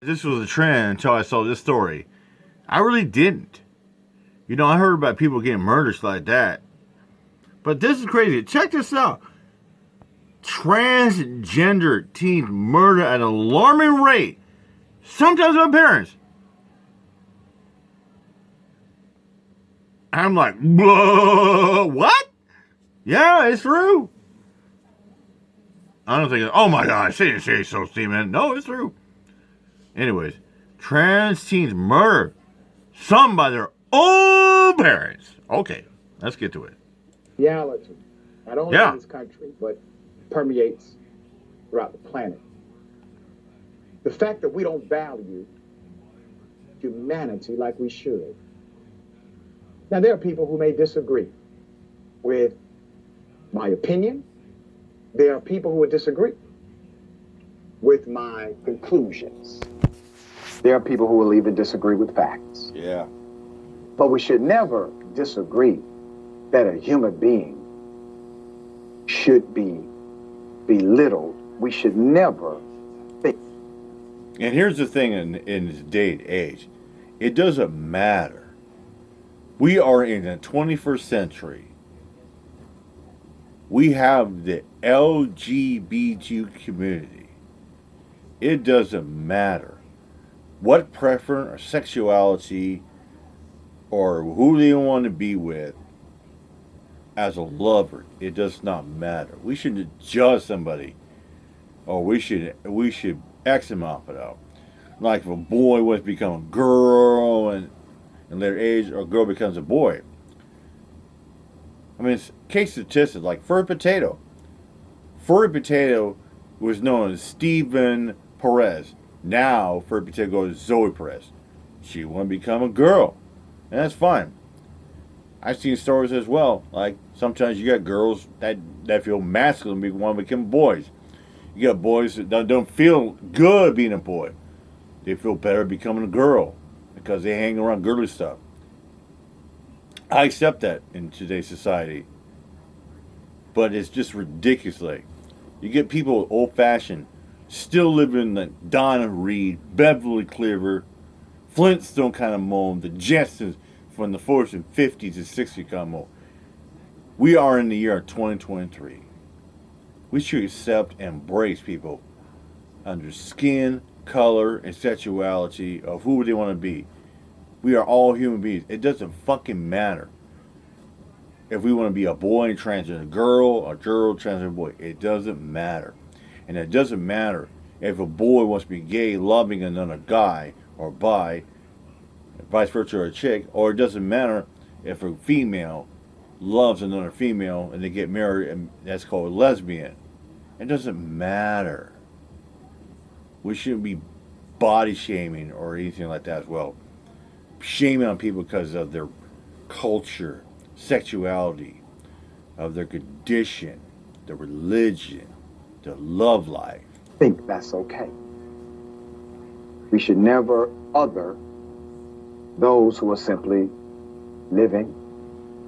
This was a trend until I saw this story. I really didn't. You know, I heard about people getting murdered like that. But this is crazy. Check this out. Transgender teens murdered at an alarming rate. Sometimes by parents. I'm like, whoa, what? Yeah, it's true. I don't think, oh my God, say so, Steven. No, it's true. Anyways, trans teens murder some by their own parents. Okay, let's get to it. Reality, not only in this country, but permeates throughout the planet. The fact that we don't value humanity like we should. Now, there are people who may disagree with my opinion. There are people who would disagree with my conclusions. There are people who will even disagree with facts. Yeah. But we should never disagree that a human being should be belittled. We should never think. And here's the thing in this day and age. It doesn't matter. We are in the 21st century. We have the LGBTQ community. It doesn't matter what preference or sexuality or who they want to be with as a lover. It does not matter. We shouldn't judge somebody, or we should X them off it out. Like if a boy wants to become a girl and in later age, or a girl becomes a boy. I mean, it's case statistics like Furry Potato. Furry Potato was known as Stephen Perez. Now Furry Potato goes to Zoe Perez. She want to become a girl, and that's fine. I've seen stories as well. Like sometimes you got girls that feel masculine and want to become boys. You got boys that don't feel good being a boy. They feel better becoming a girl because they hang around girly stuff. I accept that in today's society. But it's just ridiculous. Like, you get people old-fashioned, still living like Donna Reed, Beverly Cleaver, Flintstone kind of mold, the Jetsons from the 40s and 50s and 60s kind of mold. We are in the year 2023. We should accept and embrace people under skin, color, and sexuality of who they want to be. We are all human beings. It doesn't fucking matter if we want to be a boy and transgender girl, a girl transgender boy. It doesn't matter. And it doesn't matter if a boy wants to be gay, loving another guy, or bi, vice versa, or a chick. Or it doesn't matter if a female loves another female and they get married, and that's called a lesbian. It doesn't matter. We shouldn't be body shaming or anything like that as well. Shaming on people because of their culture, sexuality, of their condition, their religion, their love life. I think that's okay. We should never other those who are simply living,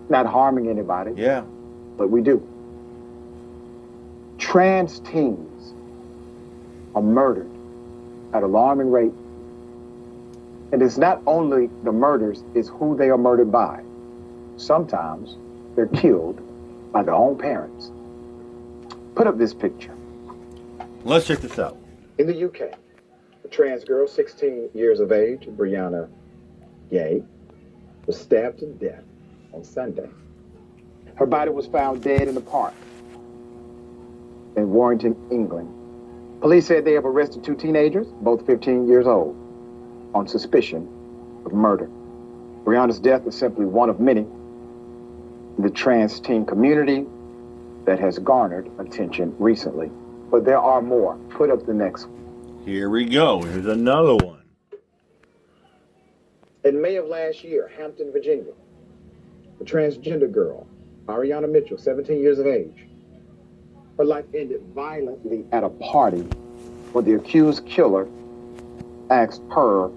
not harming anybody. Yeah. But we do. Trans teens are murdered at alarming rate. And it's not only the murders, it's who they are murdered by. Sometimes they're killed by their own parents. Put up this picture. Let's check this out. In the UK, a trans girl, 16 years of age, Brianna Gay, was stabbed to death on Sunday. Her body was found dead in the park in Warrington, England. Police said they have arrested 2 teenagers, both 15 years old, on suspicion of murder. Brianna's death is simply one of many in the trans teen community that has garnered attention recently. But there are more. Put up the next one. Here we go. Here's another one. In May of last year, Hampton, Virginia, a transgender girl, Ariana Mitchell, 17 years of age, her life ended violently at a party when the accused killer asked her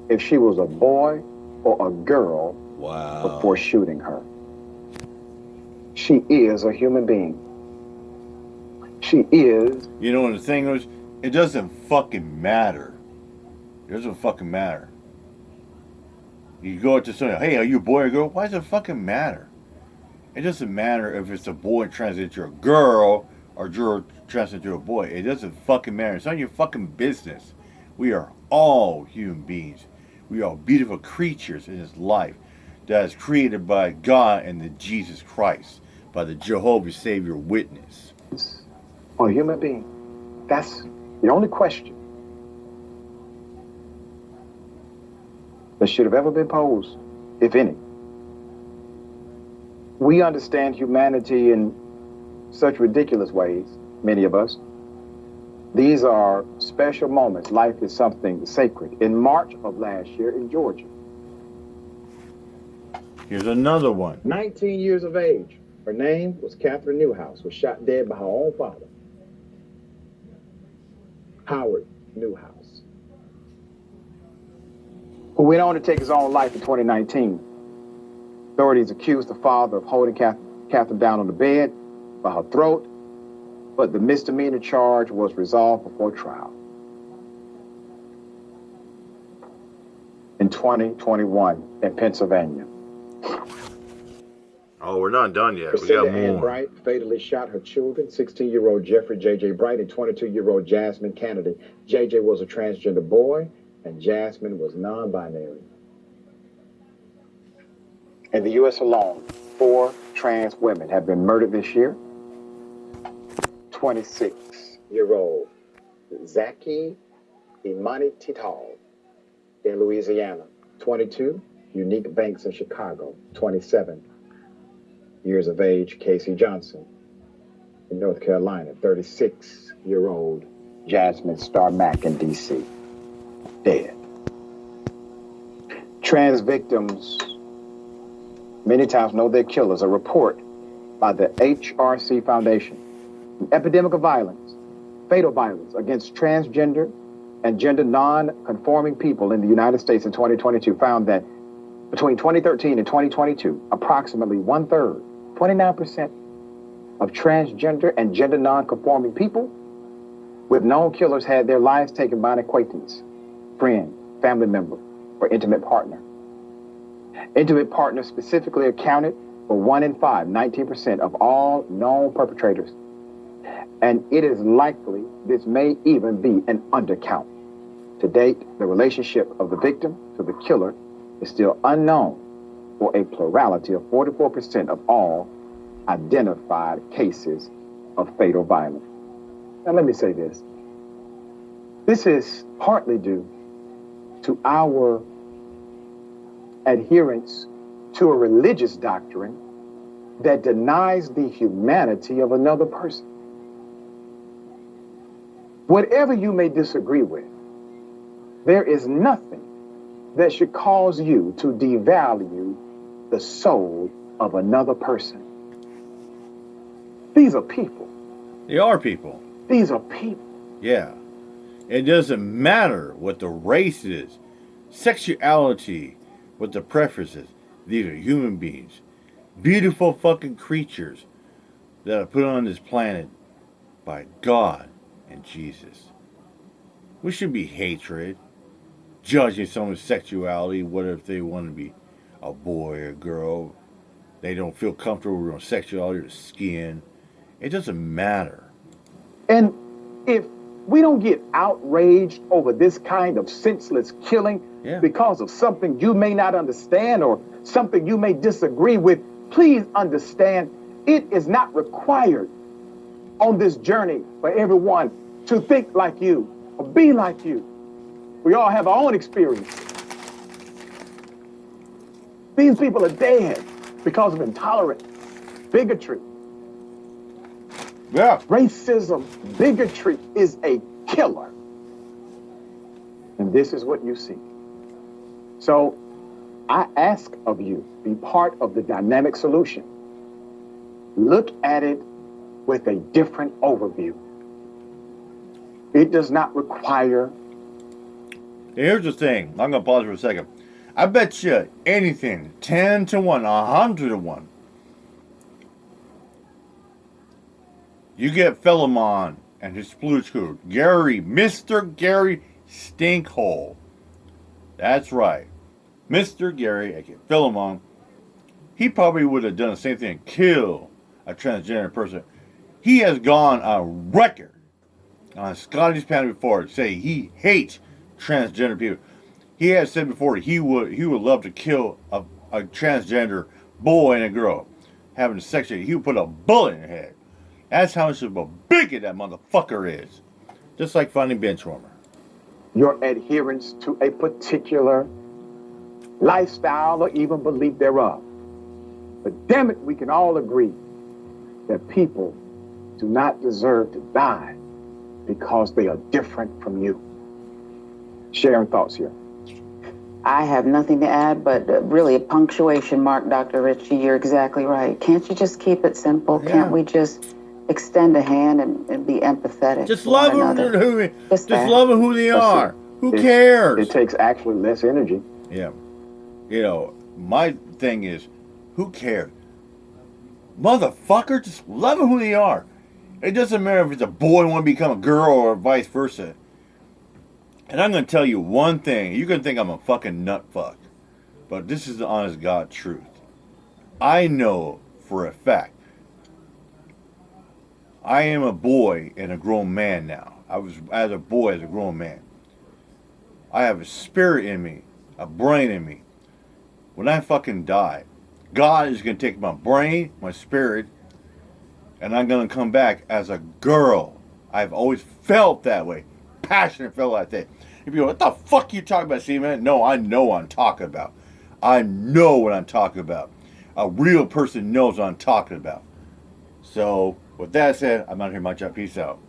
if she was a boy or a girl before shooting her. She is a human being. She is. You know, and the thing is, it doesn't fucking matter doesn't fucking matter. You go up to someone, hey, are you a boy or girl? Why does it fucking matter? It doesn't matter if it's a boy translated to a girl or girl translated to a boy. It doesn't fucking matter. It's not your fucking business. We are all human beings. We are beautiful creatures in this life that is created by God and the Jesus Christ, by the Jehovah Savior Witness. Or a human being. That's the only question that should have ever been posed, if any. We understand humanity in such ridiculous ways, many of us. These are special moments. Life is something sacred. In March of last year in Georgia. Here's another one. 19 years of age. Her name was Catherine Newhouse, was shot dead by her own father, Howard Newhouse, who went on to take his own life in 2019. Authorities accused the father of holding Catherine down on the bed by her throat, but the misdemeanor charge was resolved before trial. In 2021 in Pennsylvania. Oh, we're not done yet. We Priscilla got Ann more. Bright fatally shot her children, 16-year-old Jeffrey J.J. Bright and 22-year-old Jasmine Kennedy. J.J. was a transgender boy, and Jasmine was non-binary. In the U.S. alone, 4 trans women have been murdered this year. 26-year-old Zaki Imani Tital in Louisiana. 22, Unique Banks in Chicago. 27 years of age, Casey Johnson in North Carolina. 36-year-old Jasmine Star Mack in D.C. dead. Trans victims many times know their killers. A report by the HRC Foundation, an epidemic of violence, fatal violence against transgender and gender non-conforming people in the United States in 2022 found that between 2013 and 2022, approximately 1/3, 29% of transgender and gender non-conforming people with known killers had their lives taken by an acquaintance, friend, family member, or intimate partner. Intimate partners specifically accounted for 1 in 5, 19% of all known perpetrators. And it is likely this may even be an undercount. To date, the relationship of the victim to the killer is still unknown for a plurality of 44% of all identified cases of fatal violence. Now let me say this. This is partly due to our adherence to a religious doctrine that denies the humanity of another person. Whatever you may disagree with, there is nothing that should cause you to devalue the soul of another person. These are people. They are people. These are people. Yeah. It doesn't matter what the race is, sexuality, what the preference is. These are human beings. Beautiful fucking creatures that are put on this planet by God and Jesus. We should be hatred, judging someone's sexuality, what if they want to be a boy or a girl. They don't feel comfortable with their sexuality or skin. It doesn't matter. And if we don't get outraged over this kind of senseless killing because of something you may not understand or something you may disagree with, please understand it is not required on this journey for everyone to think like you or be like you. We all have our own experience. These people are dead because of intolerance, bigotry. Yeah. Racism, bigotry is a killer. And this is what you see. So I ask of you, be part of the dynamic solution. Look at it with a different overview. It does not require. Here's the thing. I'm going to pause for a second. I bet you anything, 10 to 1, 100 to 1. You get Philemon and his splooge crew, Gary, Mr. Gary Stinkhole, That's right. Mr. Gary, aka Philemon, he probably would have done the same thing and kill a transgender person. He has gone on record on Scotty's panel before to say he hates transgender people. He has said before he would love to kill a transgender boy and a girl having sex. He would put a bullet in their head. That's how much of a bigot that motherfucker is. Just like finding Benchwarmer. Your adherence to a particular lifestyle or even belief thereof. But damn it, we can all agree that people do not deserve to die because they are different from you. Sharing thoughts here. I have nothing to add, but really a punctuation mark, Dr. Ritchie. You're exactly right. Can't you just keep it simple? Yeah. Can't we just extend a hand and be empathetic? Just love them Just love them who they are. Who cares? It takes actually less energy. Yeah. You know, my thing is, who cares? Motherfucker, just love them who they are. It doesn't matter if it's a boy want to become a girl or vice versa. And I'm going to tell you one thing. You can think I'm a fucking nut fuck. But this is the honest God truth. I know for a fact. I am a boy and a grown man now. I was as a boy, as a grown man. I have a spirit in me. A brain in me. When I fucking die, God is going to take my brain, my spirit, and I'm going to come back as a girl. I've always felt that way. Passionate felt like that. If you go, what the fuck you talking about, see, man? No, I know what I'm talking about. I know what I'm talking about. A real person knows what I'm talking about. So, with that said, I'm out here, my job. Peace out.